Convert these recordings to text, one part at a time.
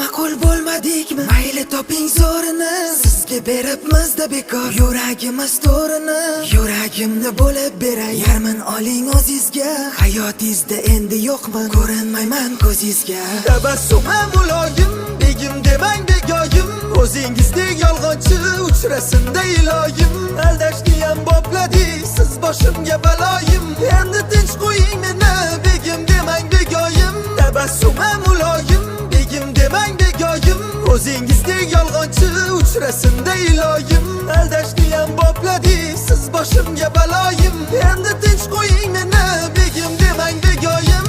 ma'qul bo'lmadikmi? Mayli toping zo'rini, sizga beribmiz-da bekor yuragimiz to'rini. Yuragimni bo'lib beray, yarmin oling o'zizga. Hayotingizda endi yo'qman, ko'rinmayman ko'zingizga. Tabassumim muloyim, begim demang begoyim. O'zingizdek yolg'onchi uchrasinda iloyim. Aldashniyam bopladingiz, siz boshimga baloyim. Endi tinch qo'ying meni, begim demang begoyim. Tabassumim muloyim, begim demang begoyim. O'zingizdek yolg'onchi uchrasinda iloyim. Aldashniyam bopladingiz, siz boshimga baloyim. Endi tinch qo'ying meni, begim demang begoyim.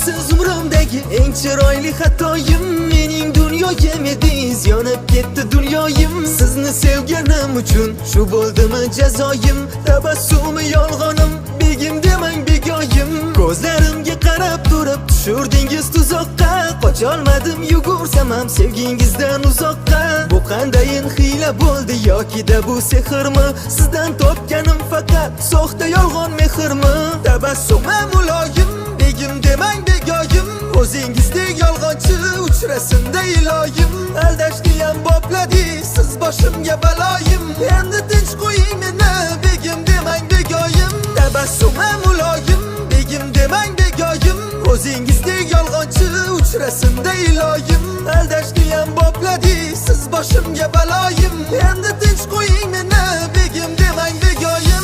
Siz umrimdagi eng chiroyli xatoyim. Mening dunyoyim edingiz, yonib ketdi dunyoyim. Sizni sevganim uchun shu bo'ldimi jazoyim? Tabassumi yolg'onim, begim demang begoyim. Ko'zlarimga qarab turib tushurdingiz tuzoqqa. Qocholmadim yugursam ham sevgingizdan uzoqqa. Bu qandayin hiyla bo'ldi yoki-da bu sehrmi? Sizdan topganim faqat soxta yolg'on mehrmi? Tabassumim muloyim, begim demang begoyim. O'zingizdek yolg'onchi uchrasinda iloyim. Aldashniyam bopladingiz, siz boshimga baloyim. Endi tinch qo'ying meni, begim demang begoyim. Tabassumim muloyim, begim demang begoyim. O'zingizdek yolg'onchi uchrasinda iloyim. Aldashniyam bopladingiz, siz boshimga baloyim. Endi tinch qo'ying meni, begim demang begoyim.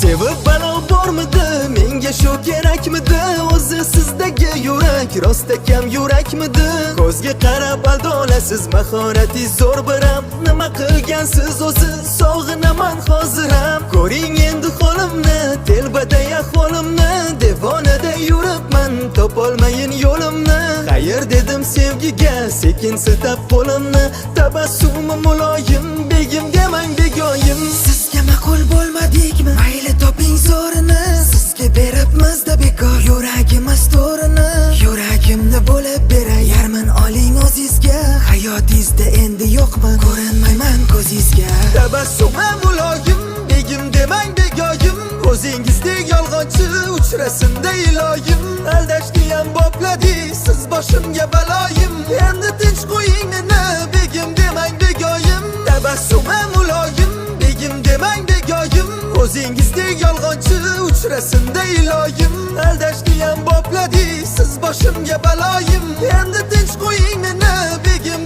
Sevib balo bormidi, menga shu kerakmidi? O'zi sizdagi yurak rost kam yurakmidi? Ko'zga qarab aldolasiz, mahoratingiz zo'r biram. Nima qilgansiz o'zi, sog'inaman hoziram. Ko'ring endi holimni, telbaday ahvolimni. Devonada yuribman, topolmayin yo'limni. Xayr dedim sevgiga, sekin siltab qo'limni. Tabassumim muloyim, begim demang begoyim. Sizga ma'qul bo'lmadikmi? Mayli toping zo'rini, sizga beribmiz-da bekor yuragimiz to'rini. Yuragimni bo'lib beray, yarmin oling o'zizga. Hayotingizda endi yo'qman, ko'rinmayman ko'zingizga. Tabassumim muloyim, begim demang begoyim. O'zingizdek yolg'onchi uchrasinda iloyim. Aldashniyam bopladingiz, siz boshimga baloyim. Endi tinch qo'ying meni, begim demang begoyim. Tabassumim muloyim, begim demang begoyim. O'zingizdek yolg'onchi uchrasinda iloyim. Aldashniyam bopladingiz, siz boshimga baloyim. Endi tinch qo'ying meni, begim